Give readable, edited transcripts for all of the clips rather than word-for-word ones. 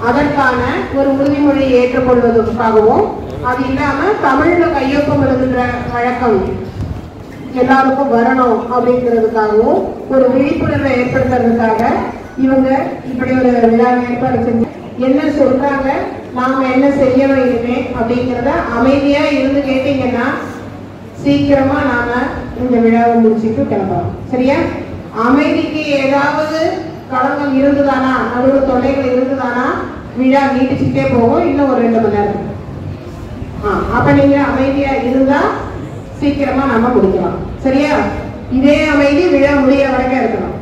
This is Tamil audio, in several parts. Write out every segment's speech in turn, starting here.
அதற்கான ஒரு உறுதிமொழியை ஏற்றுக்கொள்வதற்காகவும், அது இல்லாம தமிழ்ல கையொப்பம் எழுதுகிற வழக்கம் எல்லாருக்கும் வரணும் அப்படிங்கிறதுக்காகவும் ஒரு விழிப்புணர்வை ஏற்படுத்துறதுக்காக இவங்க இப்படி ஒரு விழா ஏற்பாடு செஞ்சு என்ன சொல்றாங்க, நாம என்ன செய்யணும் இனிமே அப்படிங்கிறத அமைதியா இருந்து கேட்டீங்கன்னா சீக்கிரமா நாம இந்த விழாவை முடிச்சுட்டு கிளம்பலாம். சரியா? அமைதிக்கு ஏதாவது களங்கம் இருந்துதானா, நடுவில் தொல்லைகள் இருந்துதானா விழா நீட்டிச்சுட்டே போகும், இன்னும் ஒரு 2 மணி நேரம். அப்ப நீங்க அமைதியா இருந்தா சீக்கிரமா நம்ம முடிக்கலாம். சரியா? இதே அமைதி விழா முடிய வரைக்கும் இருக்கணும்.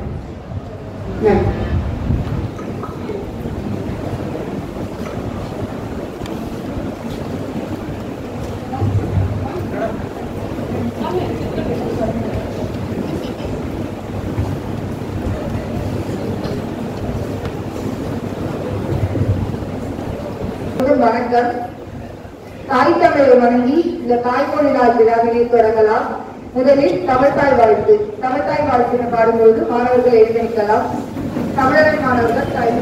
வணக்கம். தாய் தமிழை வணங்கி இந்த தாய்மொழி நாள் விழாவினை தொடங்கலாம். முதலில் தமிழ்தாய் வாழ்த்து. தமிழ்தாய் வாழ்த்தினை பாடும்போது மாணவர்கள் எழுதிக்கலாம். தமிழக மாணவர்கள் தாய்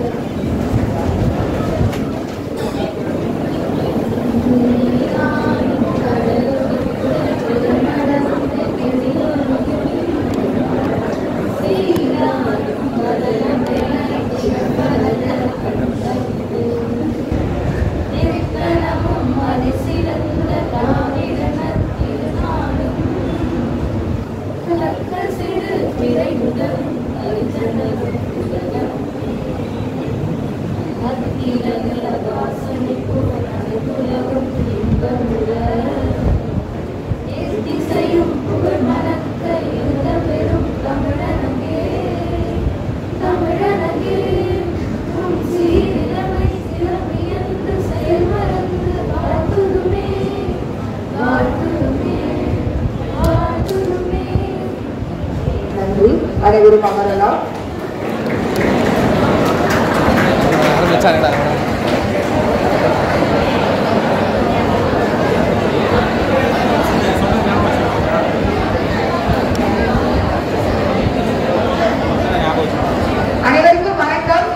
அனைவரும் அமரலாம். அனைவருக்கும் வணக்கம்.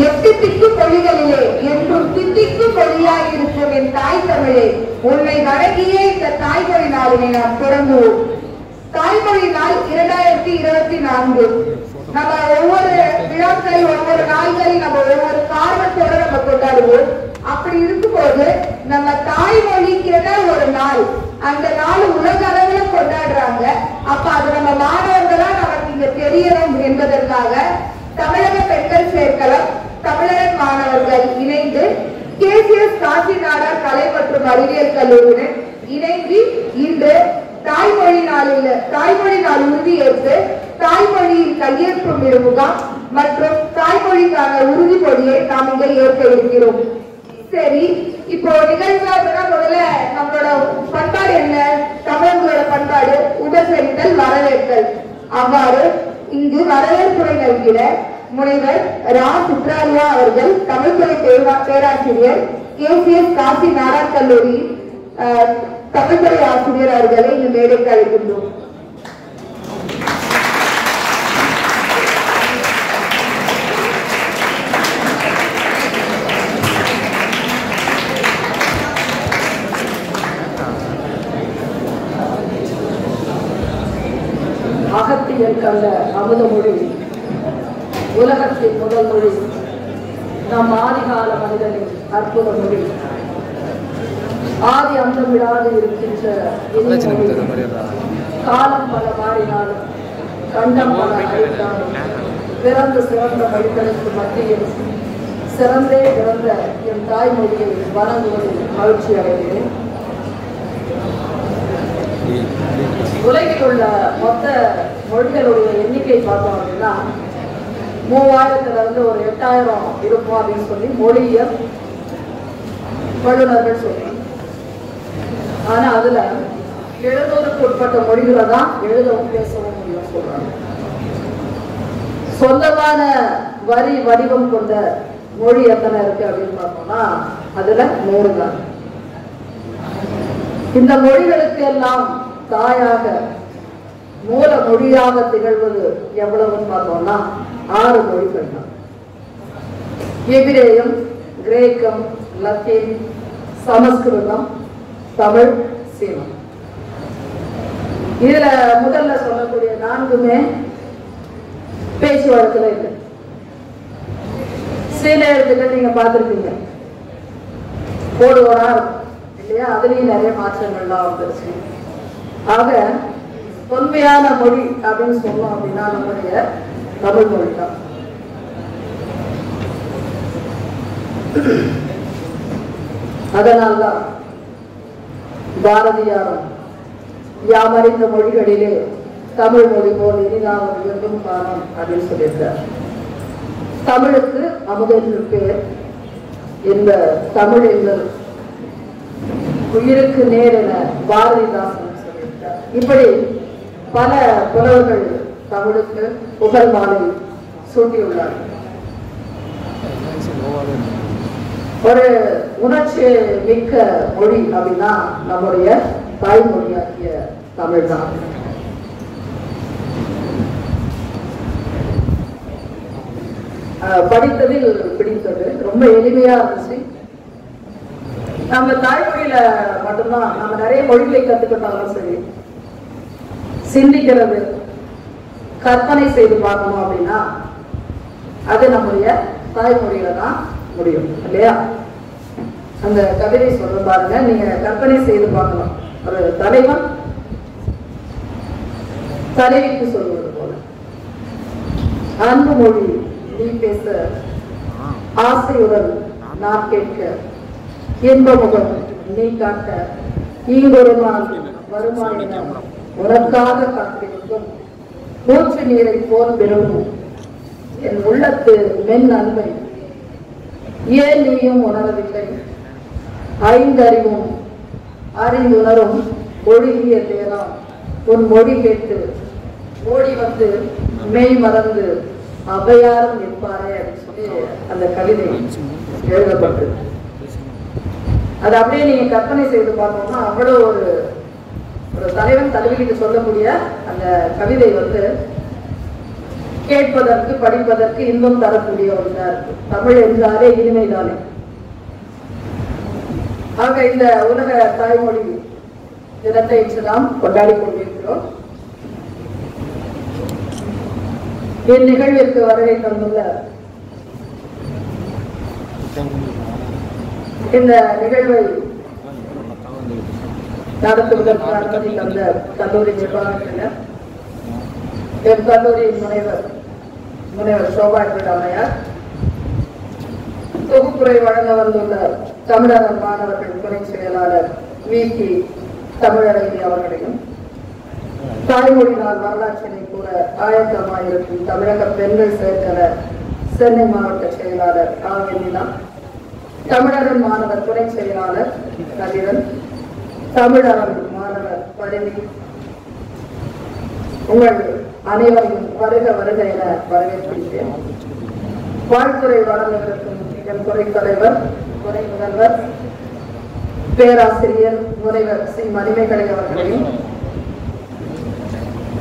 8 திக்கு மொழிகளிலே என்றும் தித்திக்கும் மொழியாய் இருக்கும் என் தாய் தமிழே, உன்னை வணங்கியே இந்த தாய்மொழி நாளினை நாம் தொடங்குவோம். தாய்மொழி நாள் 2024. நம்ம ஒவ்வொரு விழாக்களை ஒவ்வொரு நாள்களை நம்ம ஒவ்வொரு காரணத்தோட நம்ம கொண்டாடுவோம். அப்படி இருக்கும்போது நம்ம தாய்மொழிக்கிற ஒரு நாள், அந்த நாள் உலக அளவுல கொண்டாடுறாங்க. அப்ப அது நம்ம மாணவர்களா நமக்கு இங்க தெரியணும் என்பதற்காக தமிழக பெண்கள் சேர்க்கலாம் தமிழக மாணவர்கள் இணைந்து கேசிஎஸ் காசி நாடார் கலை மற்றும் அறிவியல் கல்லூரியுடன் இணைந்து இன்று தாய்மொழி நாள் உறுதியேற்று தாய்மொழியில் கையேற்பு முகாம் மற்றும் தாய்மொழிக்கான உறுதிமொழியை நாம் இங்கே ஏற்க இருக்கிறோம். சரி, இப்போ நிகழ்வுனா முதல்ல நம்மளோட பண்பாடு என்ன? தமிழர்களோட பண்பாடு உபசரித்தல், வரவேற்கல். அவ்வாறு இங்கு வரவேற்புரை நல்கிற முனைவர் ரா சுப்ராலியா அவர்கள், தமிழ்துறை பேராசிரியர், கேசிஎஸ் காசி நாடார் கல்லூரி தமிழ்துறை ஆசிரியர் அவர்களை இந்த மேடைக்கு அழைக்கின்றோம். அகத்தியல் கண்ட அமுத மொழி உலகத்தின் முதல் மொழி, நம் ஆதிகால மனிதனின் அற்புத மொழி, ஆதி அந்தம் விடாது இருக்கின்ற காலம் பல மாறினாலும் கண்டம் பல அழித்தாலும் பிறந்து சிறந்த மனிதனுக்கு மத்தியில் சிறந்தே பிறந்த என் தாய்மொழியை வணங்குவதில் மகிழ்ச்சி அடைகிறேன். உலகில் உள்ள மொத்த மொழிகளுடைய எண்ணிக்கை பார்த்தோம் அப்படின்னா 3000 ஒரு 8000 இருக்கும் அப்படின்னு சொல்லி மொழியியல் வல்லுநர்கள் சொல்றாங்க. ஆனா அதுல 700க்கு உட்பட்ட மொழிகளை தான் எழுதவும் பேசவும் முடியும் சொல்றாங்க. சொந்தமான வரி வடிவம் கொண்ட மொழி எத்தனை இருக்கு அப்படின்னு பார்த்தோம்னா அதுல 100 தான். இந்த மொழிகளுக்கு எல்லாம் தாயாக மூல மொழியாக திகழ்வது எவ்வளவுன்னு பார்த்தோம்னா 6 மொழிகள் தான். எபிரேயம், கிரேக்கம், லத்தீன், சமஸ்கிருதம், தமிழ், சீனம். இதுல முதல்ல சொல்லக்கூடிய 4மே பேச்சு வழக்குல இருக்கு. சீன எழுத்துக்கள் நீங்க பார்த்திருப்பீங்க, கோடுகோடா இல்லையா? அதுலயும் நிறைய மாற்றங்கள்லாம் வந்துருச்சு. ஆக தொன்மையான மொழி அப்படின்னு சொன்னோம் அப்படின்னா நம்முடைய தமிழ் மொழி தான். அதனால்தான் பாரதியாரும் யாமறிந்த மொழிகளிலே தமிழ் மொழி போல் இனிதாவது எங்கும் காணும் அப்படின்னு சொல்லியிருக்கார். தமிழுக்கு அமுதென்று பேர். இந்த தமிழ் என்பது உயிருக்கு நேர் என பாரதிதாசன் சொல்லியிருக்கார். இப்படி பல புலவர்கள் தமிழுக்கு புகழ் மாலை சூட்டியுள்ளார். ஒரு உணர்ச்சி மிக்க மொழி அப்படின்னா நம்முடைய தாய்மொழியாகிய தமிழ் தான். படித்ததில் பிடித்தது ரொம்ப எளிமையா இருந்துச்சு. நம்ம தாய்மொழியில மட்டும்தான் நம்ம நிறைய மொழிகளை கத்துக்கிட்டாலும் சரி, சிந்திக்கிறது, கற்பனை செய்து பார்க்கணும் அப்படின்னா அது நம்முடைய தாய்மொழியில தான் முடியும் இல்லையா? அந்த கவிதை சொல்ல பாருங்க, நீங்க கற்பனை செய்து பார்க்கலாம். ஒரு தலைவன் தலைவிக்கு சொல்வது போல, அன்பு மொழி நீ பேச, ஆசையுடன் நான் கேட்க, இன்ப முகம் நீ காட்ட, ஈங்கொரு நாள் வருமான உனக்காக காத்திருக்கும், மூச்சு நீரை போல் விரும்பும் என் உள்ளத்து மென் அன்பை ஏன் நீயும் உணரவில்லை, ஐந்தறிவும் அறிந்துணரும் ஒழுகிய தேராம் உன் மொழி கேட்டு ஓடி வந்து மெய் மறந்து அவையாரும் நிற்பாரே அப்படின்னு சொல்லி அந்த கவிதை எழுதப்பட்டது. அது அப்படியே நீங்க கற்பனை செய்து பார்த்தோம்னா அவ்வளவு ஒரு தலைவன் தலைவிக்கு சொல்லக்கூடிய அந்த கவிதை வந்து கேட்பதற்கு படிப்பதற்கு இன்பம் தரக்கூடிய ஒரு இதா இருக்கு. தமிழ் என்றாலே இனிமைதானே. ஆக இந்த உலக தாய்மொழி தினத்தை இன்று நாம் கொண்டாடி கொண்டிருக்கிறோம். இந்நிகழ்விற்கு வருகை தந்துள்ள இந்த நிகழ்வை நடத்துவதற்கு அனுமதி தந்த கல்லூரி நிர்வாகத்தினர், என் கல்லூரியின் முனைவர் சோபா அம்மையார், தொகுப்புரை வழங்க வந்துள்ள தமிழக மாணவர்கள் துணை செயலாளர் வி.டி. தமிழரசி அவர்களையும், தாய்மொழி நாள் வரலாற்றினை கூற ஆயத்தமாயிருக்கும் தமிழக பெண்கள் சேர்க்கல சென்னை மாவட்ட செயலாளர் ஆவினா, தமிழகம் மாணவர் துணை செயலாளர் கதிரன், தமிழகம் மாணவர் பரிதி, உங்கள் அனைவரையும் வருக வருக என வரவேற்கின்றேன். வாழ்த்துறை வழங்கவிருக்கும் என் துறை தலைவர், துறை முதல்வர், பேராசிரியர் முனைவர் சி. மணிமேகலை அவர்களையும்,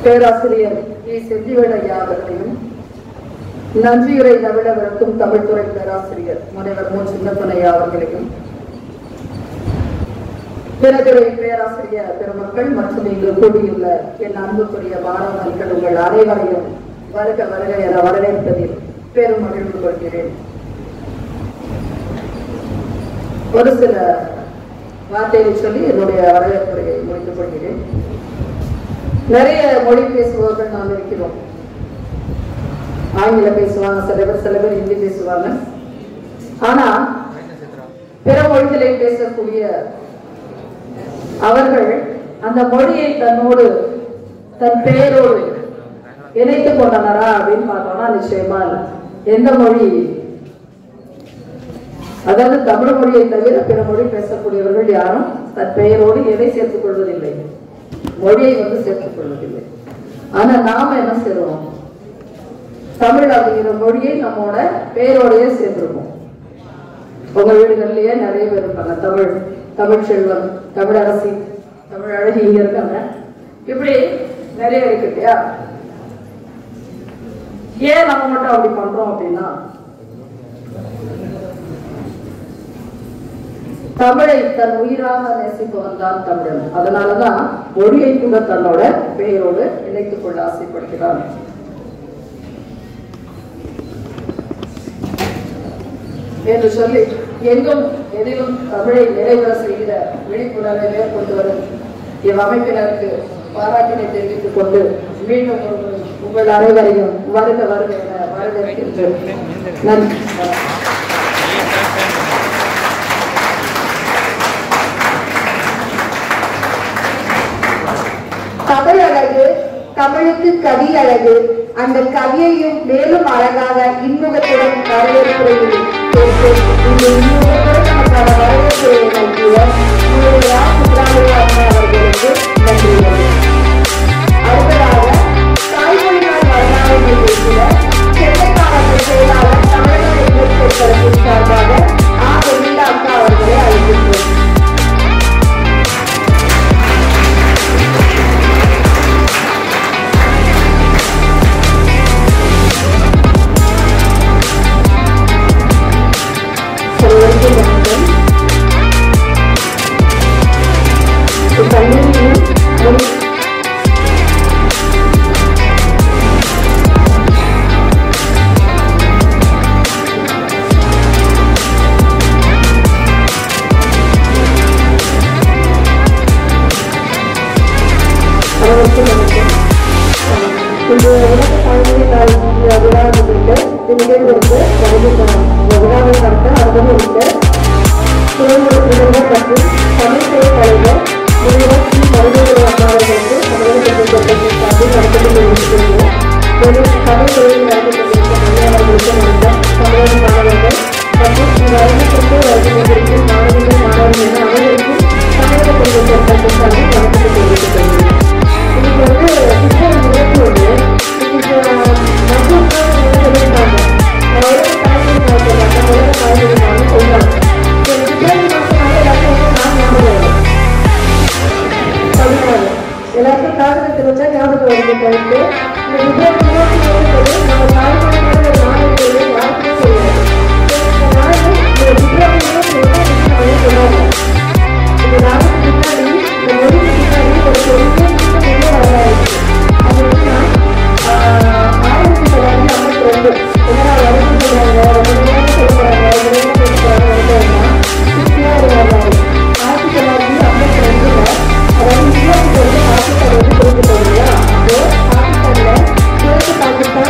பேராசிரியர் இ. செந்திவேலையா அவர்களையும், நன்றியுரை நவிழவிருக்கும் தமிழ்துறை பேராசிரியர் முனைவர் மு. சின்னப்பனையா அவர்களையும், பிறகுரை பேராசிரியர் பெருமக்கள் மற்றும் இங்கு கூடியுள்ள என் அன்புக்குரிய மாணவர்கள் உங்கள் அனைவரையும் வருக வருக என வரவேற்பதில் பெரும் மகிழ்வு கொள்கிறேன். ஒரு சில வார்த்தைகளை சொல்லி என்னுடைய வரவேற்புரையை முடித்துக் கொள்கிறேன். நிறைய மொழி பேசுபவர்கள் நாம் இருக்கிறோம். ஆங்கிலம் பேசுவாங்க, சில பேர் ஹிந்தி பேசுவாங்க. ஆனா பிற மொழிகளை பேசக்கூடிய அவர்கள் அந்த மொழியை தன்னோடு தன் பெயரோடு இணைத்துக் கொண்டனரா அப்படின்னு பார்த்தோம்னா நிச்சயமா இல்லை. எந்த மொழி, அதாவது தமிழ் மொழியை தவிர பிற மொழி பேசக்கூடியவர்கள் யாரும் தன் பெயரோடு எதை சேர்த்துக் கொள்வதில்லை, மொழியை சேர்த்துக் கொள்வதில்லை. ஆனா நாம என்ன செய்றோம், தமிழ் அப்படிங்கிற மொழியை நம்மோட பெயரோடையே சேர்த்திருக்கோம். உங்க வீடுகள்லயே நிறைய பேர் இருப்பாங்க, தமிழ் செல்வன், தமிழரசி, தமிழ் அழகி இங்க இருக்காங்க. இப்படி நிறைய இருக்கு இல்லையா? ஏன் நம்ம மட்டும் அப்படி பண்றோம் அப்படின்னா, தமிழை தன் உயிராக நேசிப்பவன் தான் தமிழன். அதனாலதான் மொழியை கூட தன்னோட பெயரோடு இணைத்துக் கொள்ள ஆசைப்படுகிறான். என்று சொல்லி எங்கும் எதிலும் தமிழை நிறைவேற செய்கிற விழிப்புணர்வை மேற்கொண்டு வரும் இவ்வமைப்பினருக்கு பாராட்டினை தெரிவித்துக் கொண்டு மீண்டும் உங்கள் அனைவரையும் வருக வருக என வரவேற்கின்றேன். நன்றி. தமிழ் அழகு, தமிழுக்கு கவி அழகு. அந்த கவியையும் மேலும் அழகாக இன்முகத்துடன் வரவேற்புரையில் கேட்டு இந்த இன்முகத்துடன் நமக்கான வரவேற்புரையை நல்கிய முத்துராமலிங்க அம்மா அவர்களுக்கு நன்றி. அடுத்ததாக தாய்மொழி நாள் வரலாறு நிகழ்ச்சியில சென்னை மாவட்ட செயலாளர் தமிழக எதிர்ப்பு சார்பாக வெண்ணிலா அக்கா அவர்களை அழைக்கின்றோம். இந்த உலக தாய்மொழி நாள் விழாவை முன்னிட்டு நிகழ்வுக்கு விழாவை நடத்த அனுமதித்த சுதந்திர தினங்கள் மற்றும் தமிழ் செயல் தலைவர் முனைவர் சி. மருதேவ அம்மா அவர்களுக்கு தமிழகத்தின் சார்பில் நடத்தப்பட்டு இருக்கிறோம். மேலும் தமிழ் துறையில் நடத்தப்பட்டிருக்க மாணவர்களுக்கு வணக்கம். தமிழக மாணவர்கள் மற்றும் இந்த வருடத்திற்கு வருகை கொண்டிருக்கும் மாணவர்கள் மாணவர்கள் என அனைவருக்கும் தமிழக தொழில்நுட்பத்தின் சார்பில் நடத்தப்பட்டு கொண்டிருக்கிறது. இன்னைக்கு வந்து எல்லாருக்கும் காரணத்தில் வந்தா ஞாபகம் வந்து கருத்து இந்த பிப்ரவரி 27 நம்ம தாய்மொழி நாடு யாருக்குமே தெரியாது. இந்த நாடு இந்த பிப்ரவரி 27 சொன்னாங்க. இந்த நாளுக்கு பின்னாடி இந்த மொழிக்கு பின்னாடி ஒரு பெரிய வரலாறு. அது என்னன்னா 1952 என்னடா வருஷம் சொல்றாங்க, ரொம்ப நேரம் சொல்றாங்க, ஒரு வரலாறு 1952 அதாவது இந்தியாவுக்கு வந்து பாகிஸ்தான் வந்து பிரிஞ்சு போகுது இல்லையா? அப்போ பாகிஸ்தான்ல கிழக்கு பாகிஸ்தான்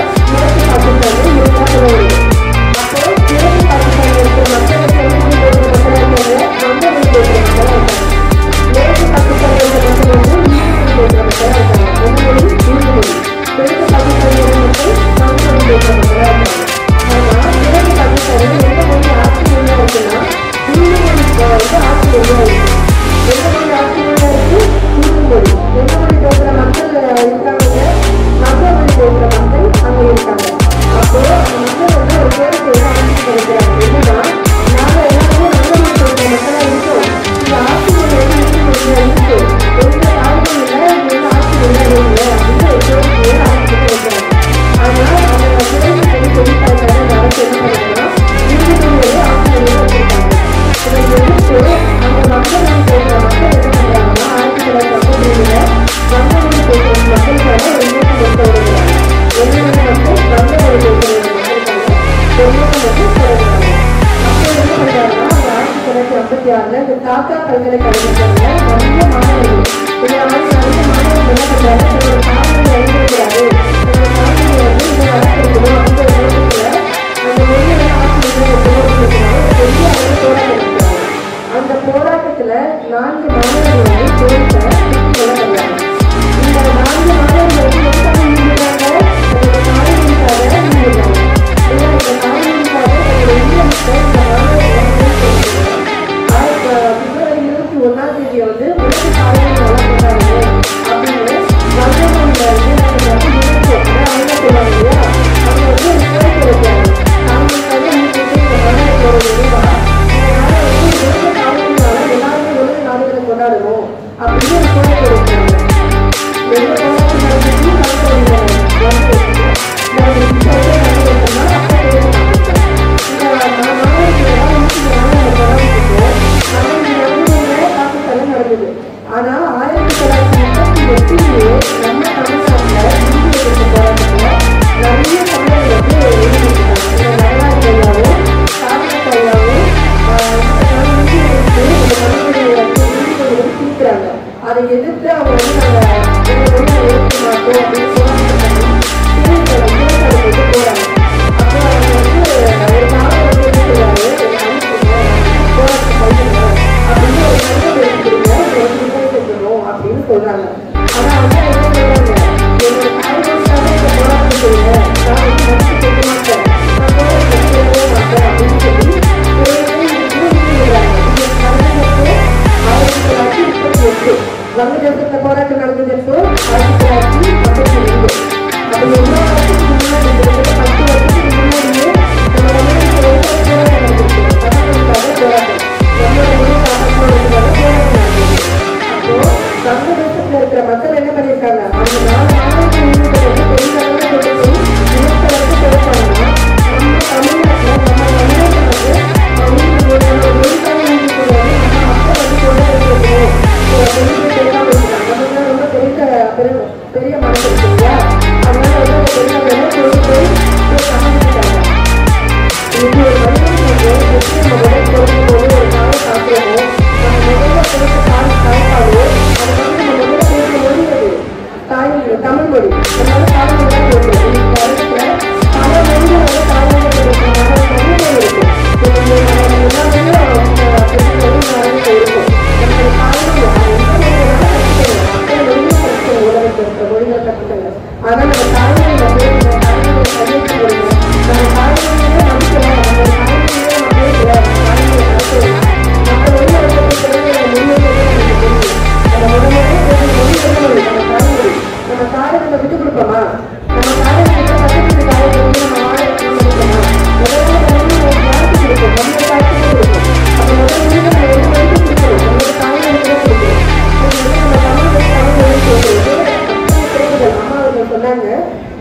சொல்றாங்க,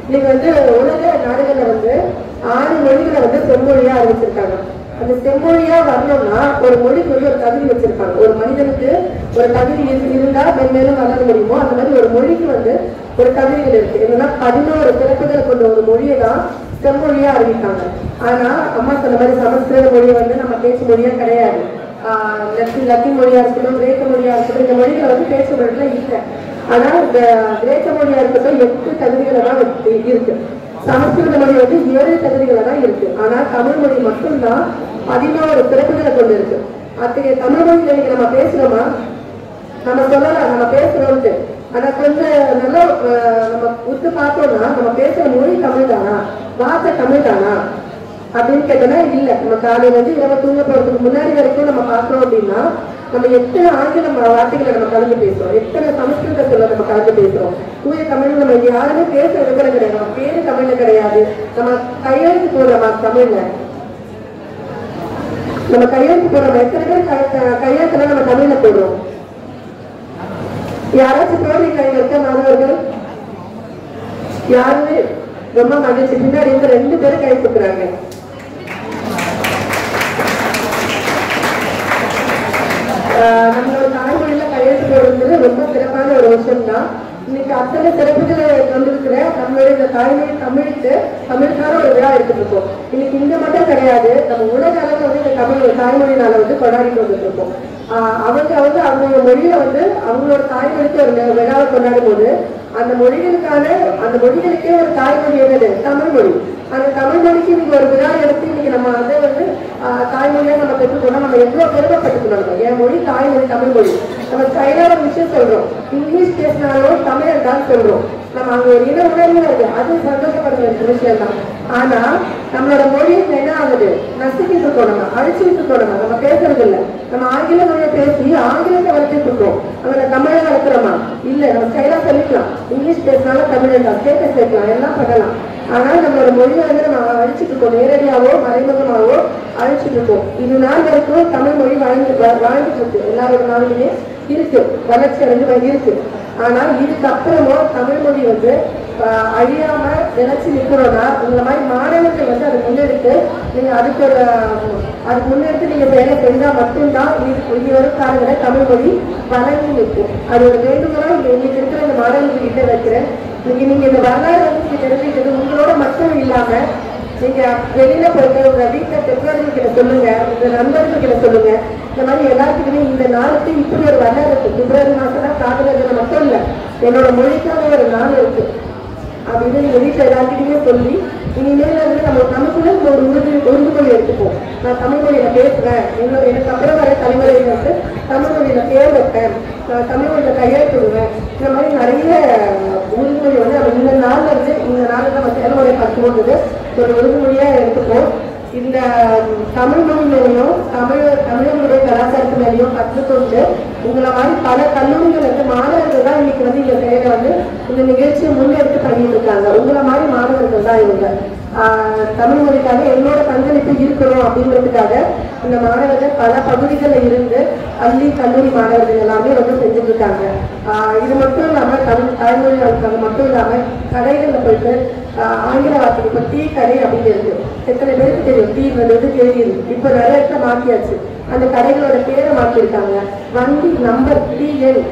இன்னைக்கு வந்து உலக நாடுகள்ல வந்து 6 மொழிகளை வந்து செம்மொழியா அறிவிச்சிருக்காங்க. அந்த செம்மொழியா வரணும்னா ஒரு மொழிக்கு வந்து ஒரு தகுதி வச்சிருப்பாங்க. ஒரு மனிதனுக்கு ஒரு தகுதி இருந்தா மென்மேலும் வளர முடியுமோ அந்த மாதிரி ஒரு மொழிக்கு வந்து ஒரு தகுதிகள் இருக்கு. என்னன்னா 11 சிறப்புகளை கொண்ட ஒரு மொழியை தான் செம்மொழியா அறிவித்தாங்க. ஆனா அம்மா சொன்ன மாதிரி சமஸ்கிருத மொழி வந்து நம்ம பேச்சு மொழியா கிடையாது. லத்தீன் மொழியா இருக்கட்டும், கிரேக்க மொழியா இருக்கட்டும், இந்த மொழிகளை வந்து பேச்சு மொழியில இல்லை. ஆனா இந்த கிரேக்க மொழியா இருக்கட்டும் 8 தகுதிகளை தான் இருக்கு. சமஸ்கிருத மொழி வந்து 7 தகுதிகளை தான் இருக்கு. ஆனா தமிழ் மொழி மட்டும்தான் 11 சிறப்புகளை கொண்டு இருக்கு. அத்தகைய தமிழ் மொழியில இன்னைக்கு நம்ம பேசுறோமா? நம்ம சொல்லலாம் நம்ம பேசுறோம்ட்டு. ஆனா கொஞ்சம் நல்லா நம்ம உத்து பார்த்தோம்னா நம்ம பேசுற மொழி தமிழ் தானா, வார்த்தை தமிழ் தானா அப்படின்னு கேட்டோம்னா இல்ல. நம்ம காலையில இருந்து இரவு தூங்க போறதுக்கு முன்னாடி வரைக்கும் நம்ம பார்த்தோம் அப்படின்னா நம்ம எத்தனை ஆங்கில வார்த்தைகளை நம்ம கலந்து பேசுறோம், எத்தனை சமஸ்கிருத சொல்ல நம்ம கலந்து பேசுறோம். தூய தமிழ் நம்ம யாருமே பேச விரும்பல கிடையாது. நம்ம பேரு தமிழ்ல கிடையாது. நம்ம கையெழுத்து போடுறோமா தமிழ்ல? நம்ம கையெழுத்து போடுறோம். எத்தனை பேர் கையெழுத்துல நம்ம தமிழ்ல போடுறோம்? யாராச்சும் போடுறீங்க இங்க இருக்க மாணவர்கள்? யாருமே ரொம்ப மகிழ்ச்சி. பின்னாடி இந்த 2 பேரும் கை கொடுக்குறாங்க. நம்மளோட தாய்மொழியில கையெழுத்து போடுறது ரொம்ப சிறப்பான ஒரு விஷயம் தான். இன்னைக்கு அத்தனை சிறப்புகளை கொண்டிருக்கிற நம்மளுடைய இந்த தாய்மொழி தமிழுக்கான ஒரு விழா எடுத்துட்டு இருக்கோம். இன்னைக்கு இங்க மட்டும் கிடையாது, நம்ம உலக அளவுல வந்து இந்த தமிழ் தாய்மொழினால வந்து கொண்டாடிட்டு வந்துட்டு இருக்கோம். அவங்க வந்து அவங்களோட மொழியில வந்து அவங்களோட தாய்மொழிக்கு ஒரு விழாவை கொண்டாடும் போது அந்த மொழிகளுக்கே ஒரு தாய்மொழி என்னது? தமிழ் மொழி. அந்த தமிழ் மொழிக்கு இன்னைக்கு ஒரு விழா எடுத்து இன்னைக்கு நம்ம அதை வந்து தாய்மொழியா நம்ம பெற்றுக்கொண்டோம். நம்ம எவ்வளவு பெருமைப்பட்டுக்கணும். என் மொழி தாய்மொழி தமிழ் மொழி. நம்ம சைனால ஒரு விஷயம் சொல்றோம், இங்கிலீஷ் பேசினாலும் தமிழ் தான் சொல்றோம். நம்ம அங்க ஒரு இன உணர்வு இருக்கு, அது சந்தோஷப்படுற விஷயம் தான். ஆனா நம்மளோட மொழி என்ன ஆகுது? நசுக்கிட்டு இருக்கோம், நம்ம அழிச்சுட்டு இருக்கோம். நம்ம பேசுறது இல்லை. நம்ம ஆங்கில மொழியை பேசி ஆங்கிலத்தை வளர்த்துட்டு இருக்கோம். நம்ம தமிழை வளர்க்குறோமா? இல்ல. நம்ம சைனா சொல்லிக்கலாம், இங்கிலீஷ் பேசினாலும் தமிழ் தான், கேட்க சேர்க்கலாம், எல்லாம் பண்ணலாம். ஆனால் நம்மளோட மொழியை வந்து நம்ம அழிச்சிட்டு இருக்கோம். நேரடியாவோ மறைமுகமாவோ அழிச்சிட்டு இருக்கோம். இது நாள் வரைக்கும் தமிழ் மொழி வாழ்ந்துட்டு இருக்கு. எல்லாரோட நாளிலுமே இருக்கு, வளர்ச்சி அடைஞ்சு இருக்கு. ஆனா இதுக்கப்புறமும் தமிழ் மொழி வந்து அழியாம நினைச்சு நிற்கணும்னா இந்த மாதிரி மாணவர்கள் வந்து அதை முன்னெடுத்து நீங்க அதுக்கு முன்னெடுத்து நீங்க வேலை செஞ்சா மட்டும்தான் இனி வரும் காலங்களில் தமிழ் மொழி வளர்ந்து நிற்கும். அது ஒரு வேண்டுகோளா இன்னைக்கு இருக்கிற இந்த மாணவர்கள் கிட்ட வைக்கிறேன். நீங்க இந்த வரலாறு வந்து நீங்க தெரிஞ்சுக்கிறது உங்களோட மட்டும் இல்லாம நீங்க வெளியில போயிட்டு உங்க வீட்டுல பெற்றோர்கள் கிட்ட சொல்லுங்க, உங்க நண்பர்கள் கிட்ட சொல்லுங்க. இந்த மாதிரி எல்லாத்துக்குமே இந்த நாளுக்கு இப்படி ஒரு வரலாறு இருக்கு. பிப்ரவரி மாசம் தான் காதலர்கள் மட்டும் இல்ல, என்னோட மொழிக்கான ஒரு நாள் இருக்கு அப்படின்னு நீங்க வீட்டுல எல்லாத்துக்குமே சொல்லி இனிமேல வந்து நமக்குள்ள ஒரு உறுதிமொழி எடுத்துப்போம். நான் தமிழ் மொழியில பேசுவேன், எனக்கு அப்புறம் வர தலைமுறையில வந்து தமிழ் மொழியில பேர் வைப்பேன், நான் தமிழ் மொழியில கையெழுத்துடுவேன். இந்த மாதிரி நிறைய உறுதிமொழி வந்து நம்ம இந்த நாள்ல இருந்து இந்த நாளில் நம்ம செயல்முறைப்படுத்தும்போது ஒரு உறுதிமொழியா எடுத்துப்போம். இந்த தமிழ் மொழியிலையும் தமிழர்களுடைய கலாச்சாரத்து மேலேயும் கற்றுக்கொண்டு உங்களை மாதிரி பல கல்லூரிகள் வந்து மாணவர்கள் தான் இன்னைக்கு வந்து இந்த செயலை வந்து இந்த நிகழ்ச்சியை முன்னெடுத்து பண்ணிட்டு இருக்காங்க. உங்களை மாதிரி மாணவர்கள் தான் இவங்க. தமிழ் மொழிக்காக என்னோட பங்களிப்பு இருக்கணும் அப்படிங்கிறதுக்காக இந்த மாணவர்கள் பல பகுதிகளில் இருந்து பள்ளி கல்லூரி மாணவர்கள் எல்லாமே வந்து செஞ்சுட்டு இருக்காங்க. இது மட்டும் இல்லாம தாய்மொழிகளுக்காக மட்டும் இல்லாம கடைகளில் போயிட்டு ஆங்கில வார்த்தைக்கு இப்போ டீ கடை அப்படின்னு இருக்கு. எத்தனை பேருக்கு தெரியும்? டீ வந்து தேடி இருக்கு. இப்போ நிறைய இடத்துல மாற்றியாச்சு. அந்த கடைகளோட பேரை மாற்றிருக்காங்க. வண்டி நம்பர் டிஎன்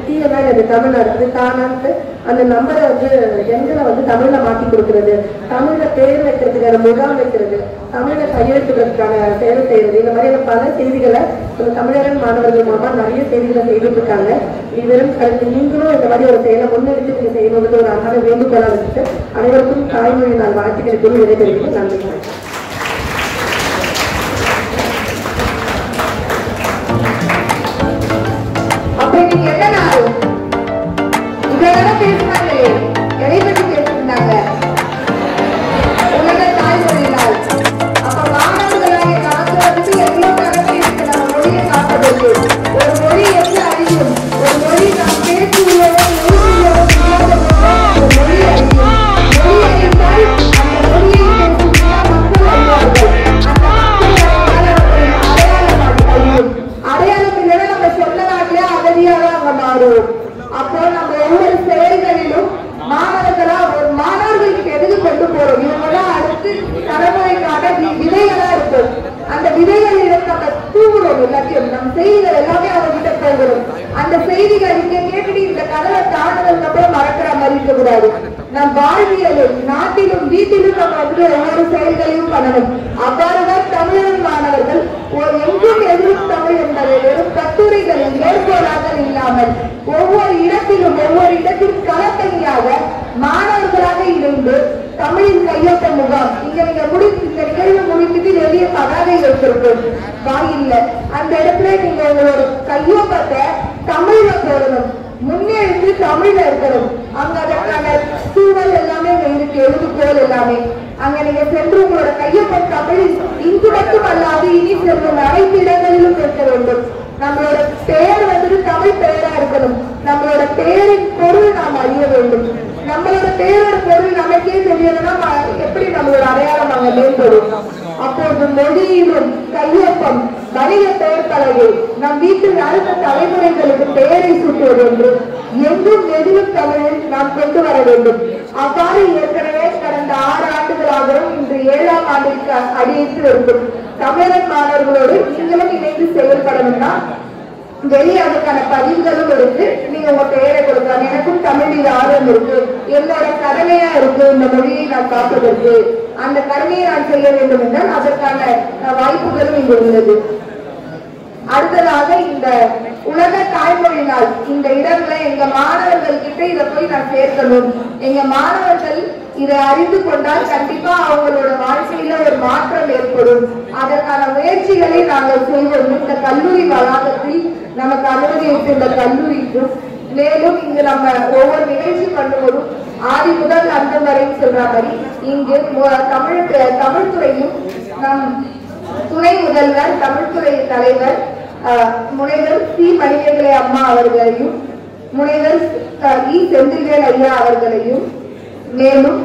அது தமிழ்நாடு அது தானான்ட்டு அந்த நம்பரை வந்து எண்களை வந்து தமிழ்ல மாற்றி கொடுக்கறது, தமிழ்ல பேர் வைக்கிறதுக்கான முகாம் வைக்கிறது, தமிழ்ல கையெழுத்துக்கிறதுக்கான செயலை செய்யறது, இந்த மாதிரியான பல செய்திகளை நம்ம தமிழர்கள் மாணவர்கள் மூலமா நிறைய செய்திகளை செய்துட்டு இருக்காங்க. இவரும் கருத்து நீங்களும் இந்த மாதிரி ஒரு செயலை முன்னெடுத்து நீங்க செய்யணும்னு ஒரு அன்றாட வேண்டுகோளா வச்சுட்டு அனைவருக்கும் தாய்மொழி நாள் வாழ்த்துக்களை கூறி விடைபெறுகிறேன். நன்றி. எதை பற்றி பேசியிருந்தாங்க? உலக தாய்மொழி நாள். அப்ப மாணவர்களாகிய நமக்கு வந்து எவ்வளவு கடமை இருக்கு நம்ம மொழியை காப்பதற்கு. ஒரு மொழி எப்படி அழியும்? ஒரு மொழி நாம் பேசுகிறோம் ஒரு மொழி அழியும். மொழி அழிந்தால் அந்த மொழியை பேசுகிற மக்கள் எல்லாத்தையும் நம் செய்திகள் எல்லாமே அவங்க கிட்ட போகணும். அந்த செய்திகள் இங்க கேட்டுட்டு இந்த கதவை தாண்டதுக்கு அப்புறம் மறக்கிற மாதிரி இருக்க கூடாது. நம் வாழ்வியலும் நாட்டிலும் வீட்டிலும் நம்ம வந்து ஒவ்வொரு செயல்களையும் பண்ணணும். அவ்வாறுதான் தமிழக மாணவர்கள் எங்கும் எதிரும் தமிழ் என்பதை வெறும் கட்டுரைகளில் மேற்கோளாக இல்லாமல் ஒவ்வொரு இடத்திலும் களப்பணியாக மாணவர்களாக இணைந்து தமிழின் கையொப்ப முகாம் இங்க இந்த நிகழ்வு முடித்துட்டு வெளியே பதாகை வைத்திருக்கும் வாயில்ல அந்த இடத்துல நீங்க உங்களோட கையொப்பத்தை தமிழ்ல போடணும். முன்னெழுத்து தமிழ்ல இருக்கணும். அங்க அதற்கான சூழல் எல்லாமே இருக்கு, எழுதுகோள் எல்லாமே அங்க நீங்க சென்று உங்களோட கையொப்பம் தமிழில் இங்கு மட்டும் அல்லாது இனி செல்லும் அனைத்து இடங்களிலும் இருக்க வேண்டும். நம்மளோட பெயர் வந்துட்டு தமிழ் பெயரா இருக்கணும். நம்மளோட பெயரின் பொருள் நாம் அறிய வேண்டும். நம்மளோட பெயரோட பொருள் நமக்கே தெரியணும்னா எப்படி நம்மளோட அடையாளம் அங்க மேம்படும். அப்போது மொழியிலும் கையொப்பம் வணிக பெயர் பலகை நம் வீட்டில் அடுத்த தலைமுறைகளுக்கு பெயரை சூட்டுவது என்று எங்கும் எதிலும் தமிழில் நாம் கொண்டு வர வேண்டும். அவ்வாறு ஏற்கனவே கடந்த 6 ஆண்டுகளாகவும் இன்று 7ஆம் ஆண்டிற்கு அடியேற்று இருக்கும் தமிழக மாணவர்களோடு நீங்களும் இணைந்து செயல்படணும்னா வெளியே அதுக்கான பதிவுகளும் இருக்கு. நீங்க உங்க பெயரை கொடுக்கலாம். எனக்கும் தமிழில் ஆர்வம் இருக்கு, என்னோட கடமையா இருக்கு இந்த மொழியை நான் காப்பதற்கு, அந்த கடமையை நான் செய்ய வேண்டும் என்றால் அதற்கான வாய்ப்புகளும் இங்கு உள்ளது. அடுத்ததாக இந்த உலக தாய்மொழி நாள் இந்த இடத்துல எங்க மாணவர்கள் கிட்ட இதை போய் நான் சேர்க்கணும். எங்க மாணவர்கள் இதை அறிந்து கொண்டால் கண்டிப்பா அவங்களோட வாழ்க்கையில ஒரு மாற்றம் ஏற்படும். அதற்கான முயற்சிகளை நாங்கள் செய்வோம். இந்த கல்லூரி வளாகத்தில் நமக்கு அனுமதி இந்த கல்லூரிக்கும் மேலும் இங்கு நம்ம ஒவ்வொரு நிகழ்ச்சி பண்ணும்போதும் ஆதி முதல் அந்த வரையும் சொல்ற மாதிரி இங்கு தமிழ்துறையும் நம் துணை முதல்வர் தமிழ்துறை தலைவர் முனைவர் சி மணிமேகலை அம்மா அவர்களையும் முனைவர் இ செந்தில்வேல் ஐயா அவர்களையும் மேலும்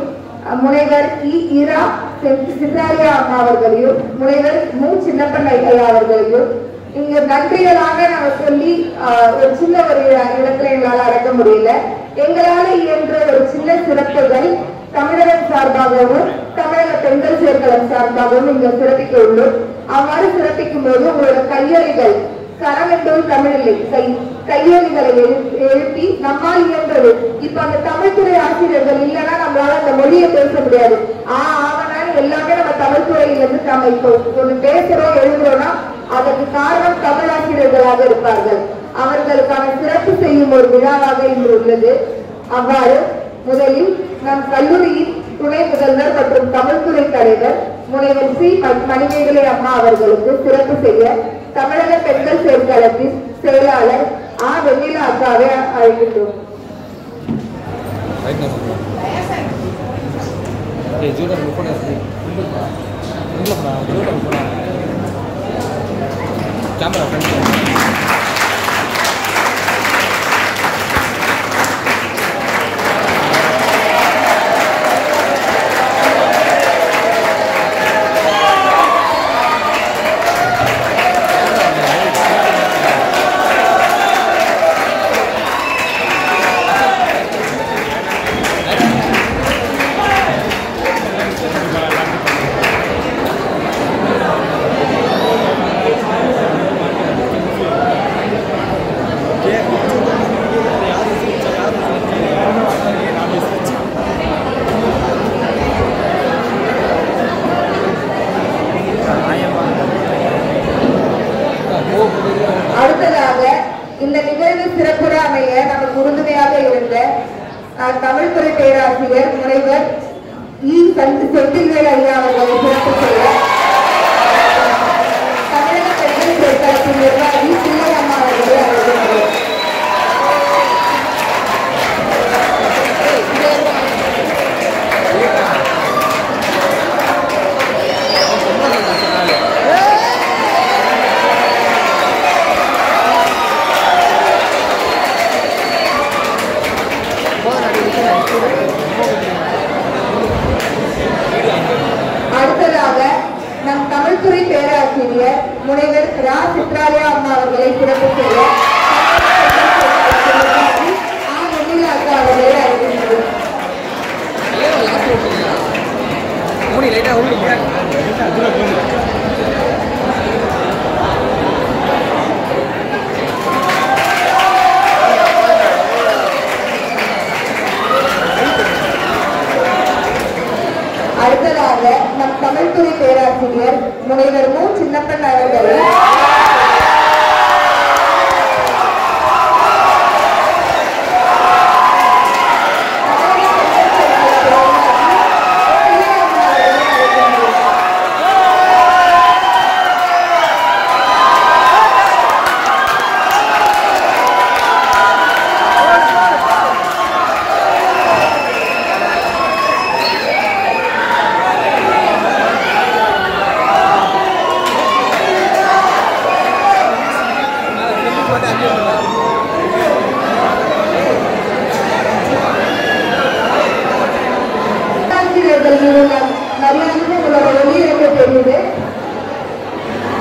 முனைவர் இ இரா சித்தாரியா அம்மா அவர்களையும் முனைவர் மு சின்னப்பன் ஐயா அவர்களையும் இங்க நன்றிகளாக நாங்க சொல்லி ஒரு சின்ன ஒரு இடத்துல எங்களால அடக்க முடியல. எங்களால இயன்ற ஒரு சின்ன சிறப்புகள் தமிழகம் சார்பாகவும் தமிழக பெண்கள் சேர்க்கலம் சார்பாகவும் இங்க சிறப்பிக்க உள்ளோம். அவ்வாறு சிறப்பிக்கும் போது உங்களோட கையொலிகள் கரமென்றும் தமிழில்லை கையொலிகளை எழுப்பி நம்மால் இயன்றது. இப்ப அந்த தமிழ்துறை ஆசிரியர்கள் இல்லைன்னா நம்மளால அந்த மொழியை பேச முடியாது. ஆவனாலும் எல்லாமே நம்ம தமிழ்துறையிலிருந்து நம்ம இப்போ ஒண்ணு பேசுறோம் எழுதுறோம்னா அதற்கு காரணம் தமிழ் ஆசிரியர்களாக இருப்பார்கள். அவர்களுக்கான சிறப்பு செய்யும் ஒரு விழாவாக இன்று உள்ளது. அவ்வாறு முதலில் நம் கல்லூரியின் துணை முதல்வர் மற்றும் தமிழ்துறை தலைவர் முனைவர் சி மணிமேகலை அம்மா அவர்களுக்கு சிறப்பு செய்ய தமிழக பெண்கள் சேர்க்கலத்தின் செயலாளர் ஆ வெண்ணிலா அக்காவை அழைக்கின்றோம். அடுத்ததாக இந்த நிகழ்வு சிறப்புற அமைய நமக்கு உறுதுணையாக இருந்த தமிழ்துறை பேராசிரியர் முனைவர் இ செந்தில்வேல் ஐயா அவர்களை சிறப்பு செய்ய தமிழக பெண்கள் சேர்க்கலத்தின் நிர்வாகி சில்லையம்மா அவர்களை அழைக்கின்றோம். அடுத்ததாக நம் தமிழ்துறை பேராசிரியர் முனைவர் ரா சித்ராலியா அம்மா அவர்களை சிறப்பு செய்ய அக்கா அவர்களை அழைக்கின்றோம். அடுத்ததாக நம் தமிழ்துறை பேராசிரியர் முனைவர் மு. சின்னப்பன் அவர்களை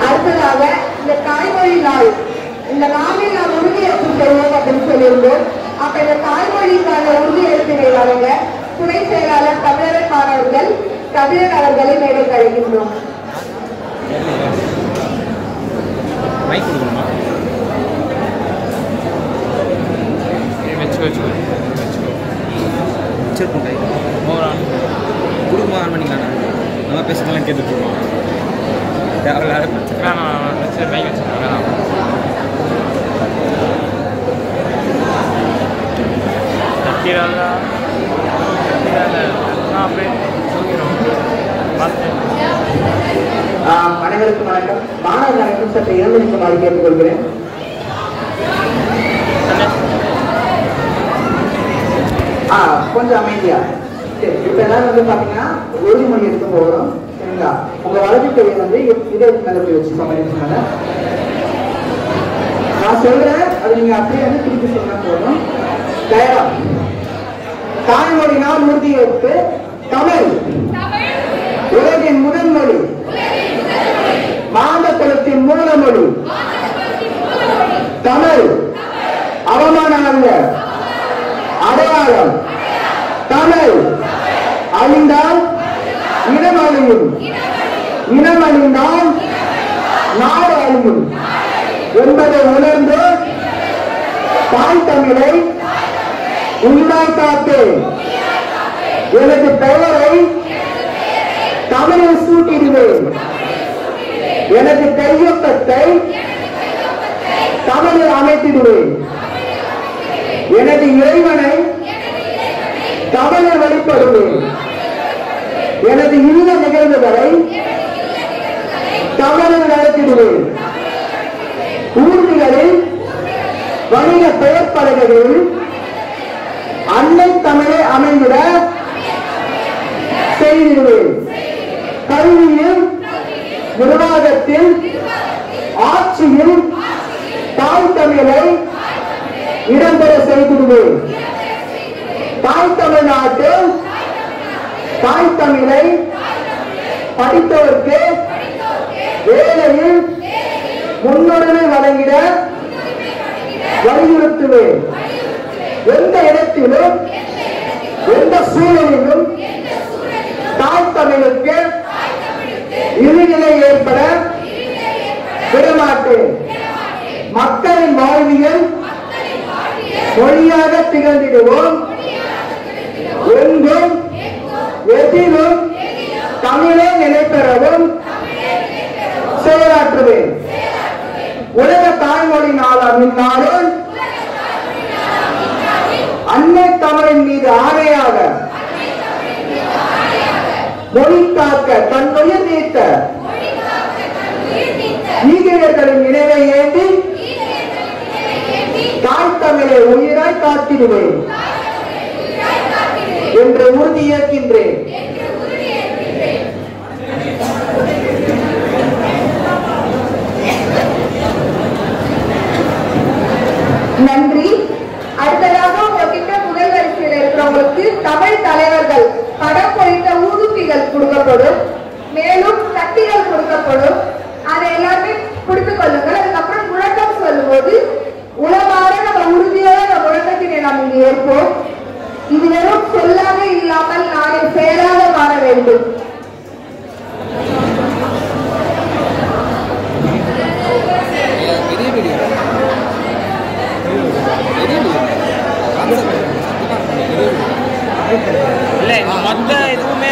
அடுத்ததாக இந்த தாய்மொழி நாள், இந்த நாளில் நாம் உறுதியேற்பு செய்வோம் அப்படின்னு சொல்லியிருந்தோம். அப்ப இந்த தாய்மொழிக்கான உறுதியேற்பினை வழங்க துணை செயலாளர் தமிழர் மாணவர்கள் கபிலர் அவர்களை மேடைக்கு அழைக்கின்றோம். குடும்பம் ஆன் பண்ணிக்கலாம். நம்ம பேசுறதெல்லாம் கேட்டுட்டு இருக்கோம். அனைவருக்கும் வணக்கம். மாணவர்கள் அனைவரும் சற்று இறந்து நிற்குமாறு கேட்டுக்கொள்கிறேன். கொஞ்சம் அமைதியா. சரி, இப்ப எல்லாரும் வந்து பாத்தீங்கன்னா உறுதிமொழி எடுத்து போகிறோம். சரிங்களா? உங்க வலது கையை வந்து இதற்கு மேல போய் வச்சுக்கோங்க. நான் சொல்றேன், அது நீங்க அப்படியே வந்து திருப்பி சொன்னா போதும். தயாரா? தாய்மொழி நாள் உறுதியேற்பு. தமிழ் உலகின் முதல் மொழி, மாந்த குலத்தின் மூலமொழி. தமிழ் அவமானம் அல்ல, அடையாளம். தமிழ் அழிந்தால் இனம் அழியும், இனம் அழிந்தால் நாடு அழியும் என்பதை உணர்ந்து தாய் தமிழை உண்டாய் காத்தேன். எனது பெயரை தமிழில் சூட்டிடுவேன். எனது கையொப்பத்தை தமிழில் அமைத்திடுவேன். எனது இறைவனை தமிழில் வழிபடுவேன். எனது இல்ல நிகழ்வுகளை தமிழில் நடத்திடுவேன். ஊர்திகளில் வணிக பெயர் பலகைகளில் அன்னை தமிழை அமைந்திட செய்திடுவேன். கல்வியில், நிர்வாகத்தில், ஆட்சியில் தாய் தமிழை இடம்பெற செய்திடுவேன். தாய் தமிழ்நாட்டில் தாய் தமிழை படித்தவருக்கு வேலையில் முன்னுரிமை வழங்கிட வலியுறுத்துவேன். எந்த இடத்திலும் எந்த சூழலிலும் தாய் தமிழுக்கு இழிநிலை ஏற்பட விடமாட்டேன். மக்களின் வாழ்வியல் மொழியாக திகழ்ந்திடுவோம். எங்கும் எதிலும் தமிழே நிலை பெறவும் செயலாற்றுவேன். உலக தாய்மொழி நாளாம் இந்நாளில் அன்னை தமிழின் மீது ஆணையாக மொழி காக்க தன் உயிர் நீத்த ஈகியர்களின் நினைவை ஏந்தி தாய் தமிழை உயிராய் காத்திடுவேன் என்று உறுதியேற்கின்றேன். நன்றி. அடுத்ததாக உங்ககிட்ட முதல் வரிசையில் இருக்கிறவங்களுக்கு தமிழ் தலைவர்கள் படம் பொறித்த ஊதுப்பிகள் கொடுக்கப்படும். மேலும் சக்திகள் கொடுக்கப்படும். அதை எல்லாருமே பிடித்துக் கொள்ளுங்கள். அதுக்கப்புறம் முழக்கம் சொல்லும்போது உளமாற நம்ம உறுதியோட நம்ம முழக்கத்தினை நாம் இங்கு ஏற்போம். இது வெறும் சொல்லாக இல்லாமல் நாளை செயலாக மாற வேண்டும். இல்ல மொத்த எதுவுமே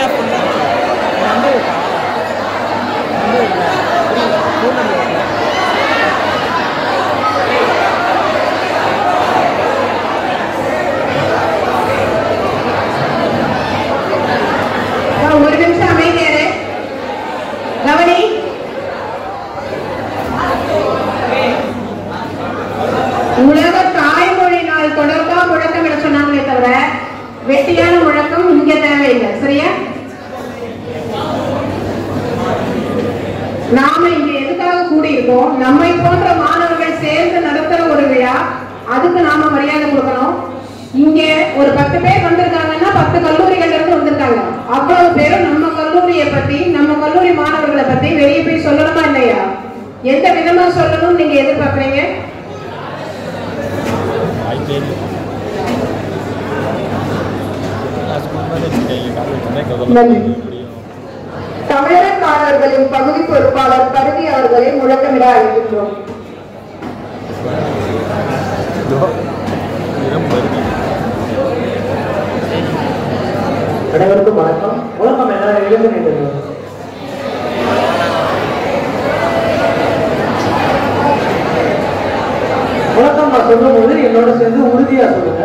இருக்கோம். நம்மை போன்ற மாணவர்கள் சேர்ந்து நடத்துற ஒரு விழா, அதுக்கு நாம மரியாதை கொடுக்கணும். இங்க ஒரு 10 பேர் வந்திருக்காங்கன்னா 10 கல்லூரிகள்ல இருந்து வந்திருக்காங்க. அவ்வளவு பேரும் நம்ம கல்லூரியை பத்தி, நம்ம கல்லூரி மாணவர்களை பத்தி வெளியே போய் சொல்லணுமா இல்லையா? எந்த விதமா சொல்லணும் நீங்க எதிர்பார்க்கறீங்க? தமிழக மாணவர்களின் பகுதி பொறுப்பாளர் கருதி அவர்களை முழக்கமிட அழைக்கின்றோம். அனைவருக்கும் வணக்கம். உலகம் என்ன எழுதுனீங்க? வணக்கம் நான் சொல்லும் போது என்னோட சேர்ந்து உறுதியா சொல்லுங்க.